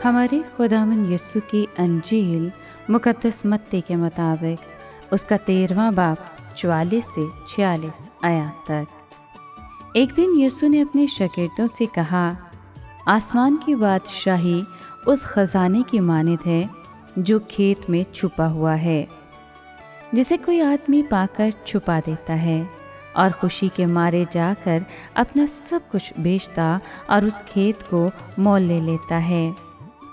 हमारे खुदावंद यीशु की अंजील मुकद्दस मत्ती के मुताबिक उसका 13वां बाब 44 से 46 आयत तक। एक दिन यीशु ने अपने शागिर्दों से कहा, आसमान की बादशाही उस खजाने की मानित है जो खेत में छुपा हुआ है, जिसे कोई आदमी पाकर छुपा देता है और खुशी के मारे जाकर अपना सब कुछ बेचता और उस खेत को मोल ले लेता है।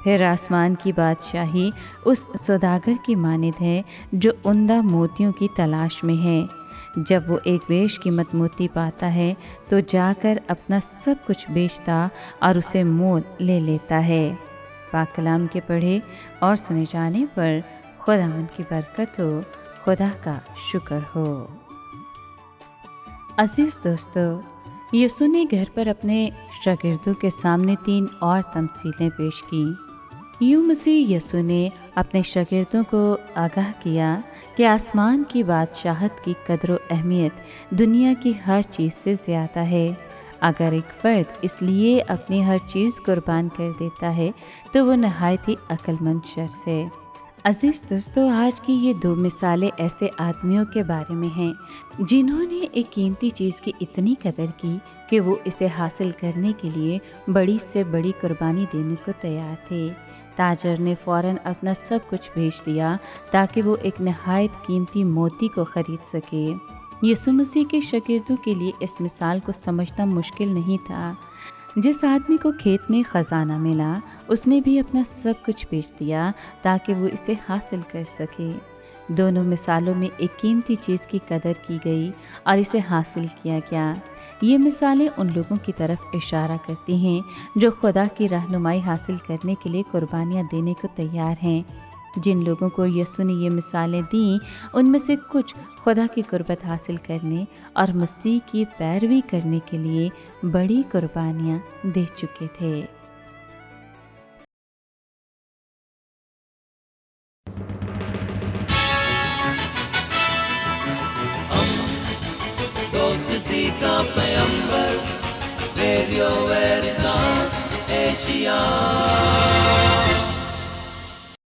फिर आसमान की बादशाही उस सौदागर की मानित है जो उम्दा मोतियों की तलाश में है। जब वो एक बेशकीमत मोती पाता है तो जाकर अपना सब कुछ बेचता और उसे मोल ले लेता है। पाक कलाम के पढ़े और सुने जाने पर खुदावंद की बरकत हो, खुदा का शुक्र हो। अजीज दोस्तों, यीशु ने घर पर अपने शागिर्दों के सामने 3 और तमसीलें पेश की। यूं मसीह यीशु ने अपने शागिर्दों को आगाह किया कि आसमान की बादशाहत की कदर व अहमियत दुनिया की हर चीज़ से ज़्यादा है। अगर एक फर्द इसलिए अपनी हर चीज़ कुर्बान कर देता है तो वो नहायत ही अक्लमंद शख्स है। अजीज दोस्तों, आज की ये 2 मिसालें ऐसे आदमियों के बारे में हैं जिन्होंने एक कीमती चीज़ की इतनी कदर की कि वो इसे हासिल करने के लिए बड़ी से बड़ी कुर्बानी देने को तैयार थे। ताजर ने फौरन अपना सब कुछ बेच दिया ताकि वो एक नहायत कीमती मोती को खरीद सके। यीशु मसीह के शागिर्दों के लिए इस मिसाल को समझना मुश्किल नहीं था। जिस आदमी को खेत में खजाना मिला उसने भी अपना सब कुछ बेच दिया ताकि वो इसे हासिल कर सके। दोनों मिसालों में एक कीमती चीज़ की कदर की गई और इसे हासिल किया गया। ये मिसालें उन लोगों की तरफ इशारा करती हैं जो खुदा की रहनुमाई हासिल करने के लिए कुर्बानियाँ देने को तैयार हैं। जिन लोगों को यीशु ने ये मिसालें दी उनमें से कुछ खुदा की कुर्बत हासिल करने और मसीह की पैरवी करने के लिए बड़ी कुर्बानियाँ दे चुके थे। दोस्ती का पैगंबर, रेडियो वेरितास एशिया।